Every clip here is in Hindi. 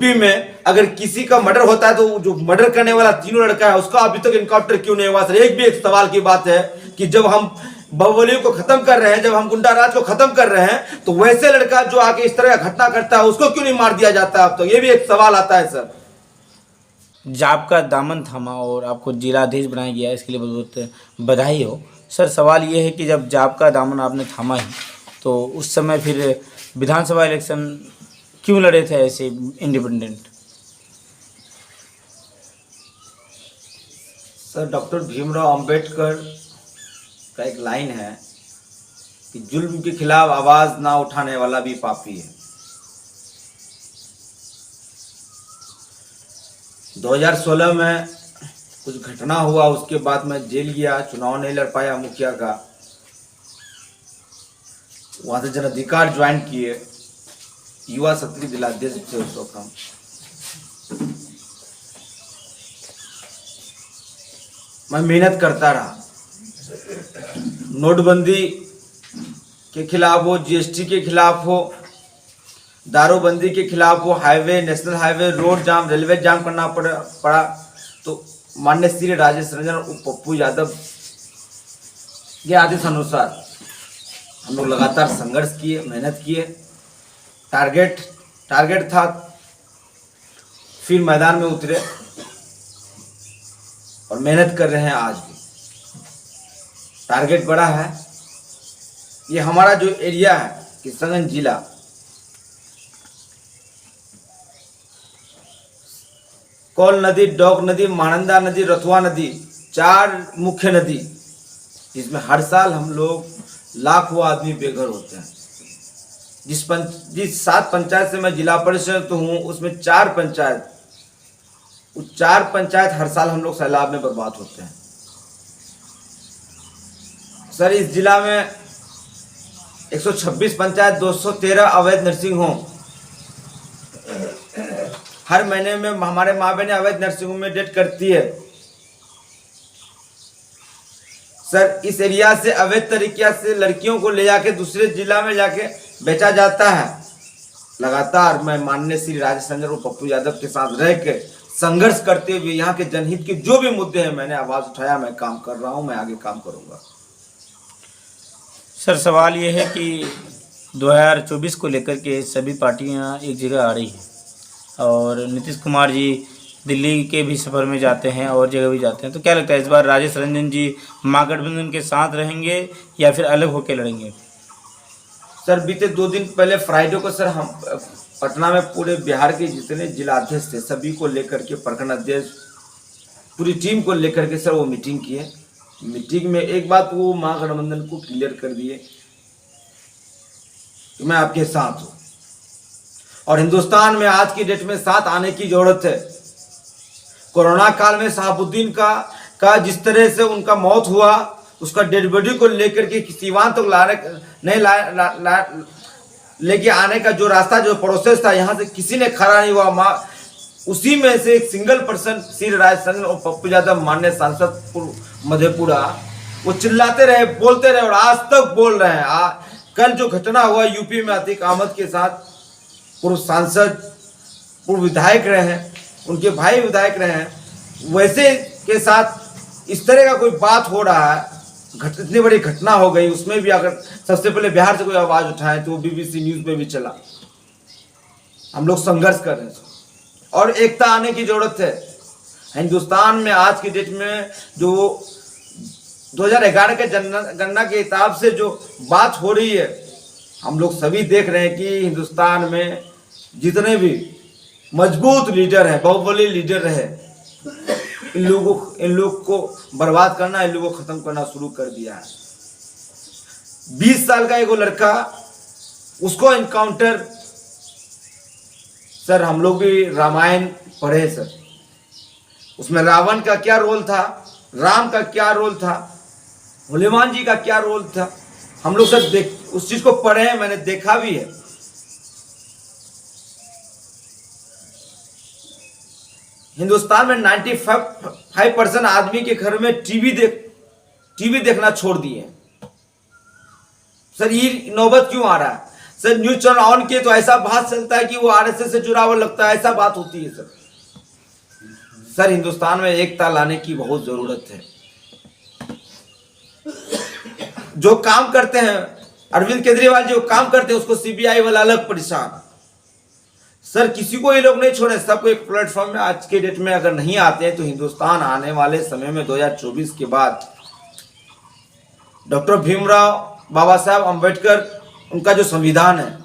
यूपी में अगर किसी का मर्डर होता है तो जो मर्डर करने वाला तीनों लड़का है उसका अभी तक इनकाउंटर क्यों नहीं हुआ? सर एक भी एक सवाल की बात है कि जब हम बाहुबलियों को खत्म कर रहे हैं, जब हम गुंडा राज को खत्म कर रहे हैं, तो वैसे लड़का जो आके इस तरह का घटना करता है उसको क्यों नहीं मार दिया जाता? अब तो ये भी एक सवाल आता है सर। जाप का दामन थामा और आपको जिलाधीश बनाया गया, इसके लिए बहुत बहुत बधाई हो। सर सवाल ये है कि जब जाप का दामन आपने थामा ही, तो उस समय फिर विधानसभा इलेक्शन क्यों लड़े थे ऐसे independent? Sir doctor Bhimrao Ambedkar का एक लाइन है कि जुल्म के खिलाफ आवाज ना उठाने वाला भी पापी है। 2016 में कुछ घटना हुआ, उसके बाद मैं जेल गया, चुनाव नहीं लड़ पाया मुखिया का। वहां से जन अधिकार ज्वाइन किए, युवा शक्ति जिलाध्यक्ष थे उस वक्त हम। मैं मेहनत करता रहा, नोटबंदी के खिलाफ हो, जीएसटी के खिलाफ हो, दारूबंदी के खिलाफ हो, हाईवे, नेशनल हाईवे, रोड जाम, रेलवे जाम करना पड़ा। तो माननीय श्री राजेश रंजन और पप्पू यादव के आदेश अनुसार हम लोग लगातार संघर्ष किए, मेहनत किए। टारगेट था, फिर मैदान में उतरे और मेहनत कर रहे हैं आज भी। टारगेट बड़ा है। ये हमारा जो एरिया है किशनगंज जिला, कौल नदी, डॉग नदी, महानंदा नदी, रतुआ नदी, 4 मुख्य नदी, जिसमें हर साल हम लोग लाखों आदमी बेघर होते हैं। जिस 7 पंचायत से मैं जिला परिषद तो हूँ, उसमें 4 पंचायत, वो 4 पंचायत हर साल हम लोग सैलाब में बर्बाद होते हैं। सर इस जिला में 126 पंचायत, 213 अवैध नर्सिंग होम। हर महीने में हमारे माँ बहनें अवैध नर्सिंग होम में डेट करती है। सर इस एरिया से अवैध तरीके से लड़कियों को ले जाके दूसरे जिला में जाके बेचा जाता है। लगातार मैं माननीय श्री राजेश रंजन और पप्पू यादव के साथ रह के संघर्ष करते हुए यहाँ के जनहित के जो भी मुद्दे हैं मैंने आवाज उठाया, मैं काम कर रहा हूँ, मैं आगे काम करूंगा। सर सवाल ये है कि 2024 को लेकर के सभी पार्टियां एक जगह आ रही हैं और नीतीश कुमार जी दिल्ली के भी सफ़र में जाते हैं और जगह भी जाते हैं, तो क्या लगता है इस बार राजेश रंजन जी महागठबंधन के साथ रहेंगे या फिर अलग होकर लड़ेंगे? सर बीते 2 दिन पहले फ्राइडे को सर हम पटना में पूरे बिहार के जितने जिलाध्यक्ष थे सभी को लेकर के, प्रखंड अध्यक्ष, पूरी टीम को लेकर के सर वो मीटिंग किए। मीटिंग में एक बात वो महागठबंधन को क्लियर कर दिए कि मैं आपके साथ हूं और हिंदुस्तान में आज की डेट में साथ आने की जरूरत है। कोरोना काल में शहाबुद्दीन का जिस तरह से उनका मौत हुआ, उसका डेड बॉडी को लेकर के सीवान तक लेके आने का जो रास्ता, जो प्रोसेस था, यहाँ से किसी ने खड़ा नहीं हुआ। उसी में से एक सिंगल पर्सन श्री राजेश रंजन और पप्पू यादव माननीय सांसद मधेपुरा, वो चिल्लाते रहे, बोलते रहे और आज तक बोल रहे हैं। कल जो घटना हुआ यूपी में अतीक अहमद के साथ, पूर्व सांसद, पूर्व विधायक रहे हैं, उनके भाई विधायक रहे हैं, वैसे के साथ इस तरह का कोई बात हो रहा है, इतनी बड़ी घटना हो गई, उसमें भी अगर सबसे पहले बिहार से कोई आवाज उठाए तो वो BBC न्यूज में भी चला। हम लोग संघर्ष कर रहे हैं और एकता आने की जरूरत है। हिंदुस्तान में आज की डेट में जो 2011 के जनगणना के हिसाब से जो बात हो रही है, हम लोग सभी देख रहे हैं कि हिंदुस्तान में जितने भी मजबूत लीडर हैं, बाहुबली लीडर रहे, इन लोगों को बर्बाद करना, इन लोगों को खत्म करना शुरू कर दिया है। 20 साल का एक लड़का, उसको इनकाउंटर, सर हम लोग भी रामायण पढ़े सर, उसमें रावण का क्या रोल था, राम का क्या रोल था, हनुमान जी का क्या रोल था, हम लोग सर उस चीज को पढ़े हैं, मैंने देखा भी है। हिंदुस्तान में 95% आदमी के घर में टीवी देखना छोड़ दिए। सर ये नौबत क्यों आ रहा है? सर न्यूज चैनल ऑन किए तो ऐसा बात चलता है कि वो आरएसएस से जुड़ा हुआ लगता है, ऐसा बात होती है सर। सर हिंदुस्तान में एकता लाने की बहुत जरूरत है। जो काम करते हैं अरविंद केजरीवाल जो काम करते हैं उसको सीबीआई वाला अलग परेशान। सर किसी को ये लोग नहीं छोड़े, सबको एक प्लेटफॉर्म में आज के डेट में अगर नहीं आते हैं तो हिंदुस्तान आने वाले समय में 2024 के बाद डॉक्टर भीमराव बाबा साहब अंबेडकर उनका जो संविधान है,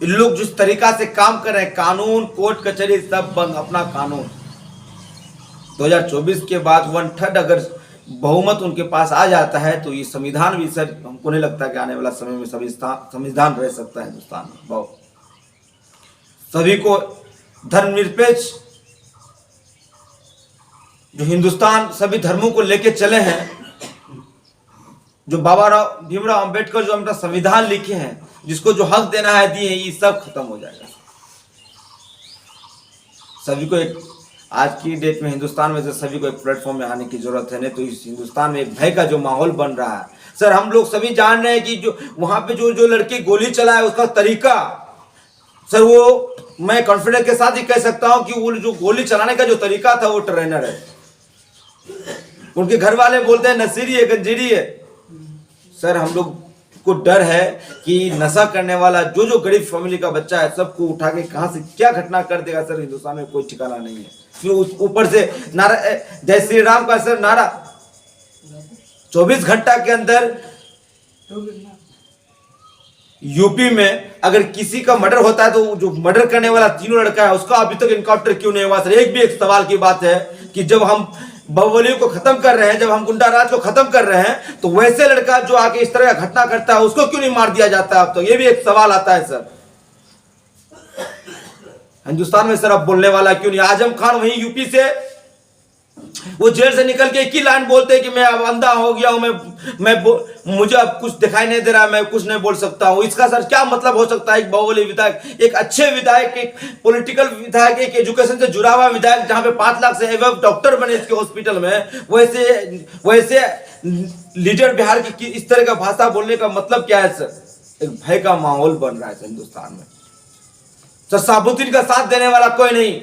इन लोग जिस तरीका से काम कर रहे हैं, कानून कोर्ट कचहरी सब बंद, अपना कानून 2024 के बाद 1/3 अगर बहुमत उनके पास आ जाता है तो ये संविधान भी सर हमको नहीं लगता कि आने वाला समय में संविधान रह सकता है हिंदुस्तान में। बहुत सभी को धर्मनिरपेक्ष जो हिंदुस्तान सभी धर्मों को लेके चले हैं, जो भीमराव अंबेडकर जो अपना संविधान लिखे हैं, जिसको जो हक देना है दिए, ये सब खत्म हो जाएगा। सभी को एक आज की डेट में हिंदुस्तान में से सभी को एक प्लेटफॉर्म में आने की जरूरत है, नहीं तो इस हिंदुस्तान में एक भय का जो माहौल बन रहा है। सर हम लोग सभी जान रहे हैं कि जो वहां पे जो लड़की गोली चलाए उसका तरीका, सर वो मैं कॉन्फिडेंस के साथ ही कह सकता हूं कि वो जो गोली चलाने का जो तरीका था वो ट्रेनर है। उनके घर वाले बोलते हैं नसीरी है, गंजीरी है। सर हम लोग को डर है कि नशा करने वाला जो गरीब फैमिली का बच्चा है सबको उठा के कहां से क्या घटना कर देगा। सर हिंदुस्तान में कोई ठिकाना नहीं है। फिर ऊपर से नारा जय श्री राम का सर नारा 24 घंटा के अंदर यूपी में अगर किसी का मर्डर होता है तो जो मर्डर करने वाला तीनों लड़का है उसका अभी तक इनकाउंटर क्यों नहीं हुआ। सर एक सवाल की बात है कि जब हम बाहुबलियों को खत्म कर रहे हैं, जब हम गुंडा राज को खत्म कर रहे हैं, तो वैसे लड़का जो आके इस तरह का घटना करता है उसको क्यों नहीं मार दिया जाता है। अब तो ये भी एक सवाल आता है सर। हिंदुस्तान में सर अब बोलने वाला क्यों नहीं। आजम खान वहीं यूपी से वो जेल से निकल के एक ही लाइन बोलते हैं कि मैं अब अंधा हो गया हूं, मुझे अब कुछ दिखाई नहीं दे रहा, मैं कुछ नहीं बोल सकता हूं। इसका सर क्या मतलब हो सकता है। एक बाहुबली विधायक, एक अच्छे विधायक, एक पॉलिटिकल विधायक, एक एजुकेशन से जुड़ा हुआ विधायक, जहां पे 5 लाख से एवं डॉक्टर बने इसके हॉस्पिटल में, वैसे लीडर बिहार की इस तरह का भाषा बोलने का मतलब क्या है सर। एक भय का माहौल बन रहा है हिंदुस्तान में। सर साबुद्दीन का साथ देने वाला कोई नहीं,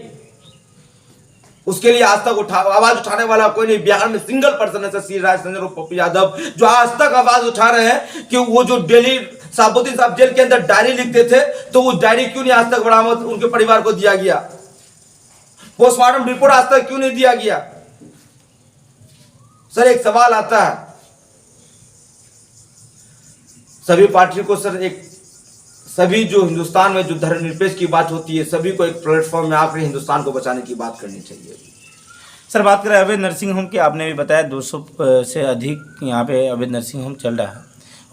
उसके लिए आज तक आवाज उठाने वाला कोई नहीं। बिहार में सिंगल पर्सन है श्री राजचंद्र और पप्पू यादव जो आज तक आवाज उठा रहे हैं कि वो जो डेली साबुद्दीन साहब जेल के अंदर डायरी लिखते थे तो वो डायरी क्यों नहीं आज तक बरामद उनके परिवार को दिया गया। पोस्टमार्टम रिपोर्ट आज तक क्यों नहीं दिया गया। सर एक सवाल आता है सभी पार्टी को सर, एक सभी जो हिंदुस्तान में जो धर्मनिरपेक्ष की बात होती है सभी को एक प्लेटफॉर्म में आकर हिंदुस्तान को बचाने की बात करनी चाहिए। सर बात करें अवैध नर्सिंग होम की, आपने भी बताया 200 से अधिक यहाँ पे अवैध नर्सिंग होम चल रहा है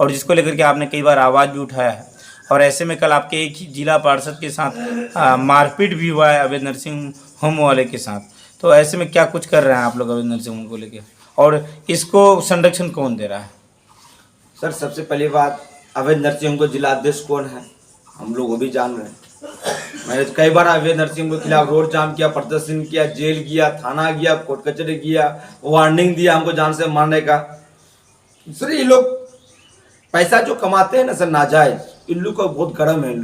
और जिसको लेकर के आपने कई बार आवाज़ भी उठाया है। और ऐसे में कल आपके एक ही जिला पार्षद के साथ मारपीट भी हुआ है अवैध नर्सिंग होम वाले के साथ। तो ऐसे में क्या कुछ कर रहे हैं आप लोग अवैध नर्सिंग होम को लेकर और इसको संरक्षण कौन दे रहा है। सर सबसे पहली बात, अवैध नर्सिंग होम को जिला अध्यक्ष कौन है हम लोग वो भी जान रहे हैं। मैंने कई बार अवैध नर्सिंग होम के खिलाफ रोड जाम किया, प्रदर्शन किया, जेल गया, थाना गया, कोर्ट कचहरी गया, वार्निंग दिया हमको जान से मारने का। सर ये लोग पैसा जो कमाते हैं ना सर नाजायज, इन लोग का बहुत गर्म है। इन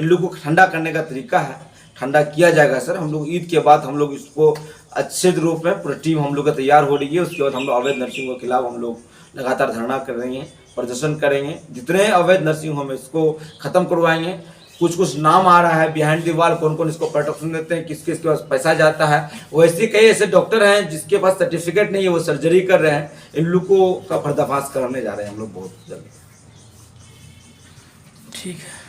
लोग को ठंडा करने का तरीका है, ठंडा किया जाएगा सर। हम लोग ईद के बाद हम लोग इसको अच्छे रूप में पूरी टीम हम लोग का तैयार हो रही है। उसके बाद हम लोग अवैध नर्सिंग के खिलाफ हम लोग लगातार धरना कर रहे हैं, प्रदर्शन करेंगे। जितने अवैध नर्सिंग होम है इसको खत्म करवाएंगे। कुछ नाम आ रहा है बिहाइंड द वॉल, कौन कौन इसको प्रोटेक्शन देते हैं, किसके पास पैसा जाता है। वैसे कई ऐसे डॉक्टर हैं जिसके पास सर्टिफिकेट नहीं है, वो सर्जरी कर रहे हैं। इन लोगों का पर्दाफाश करने जा रहे हैं हम लोग बहुत जल्द। ठीक है।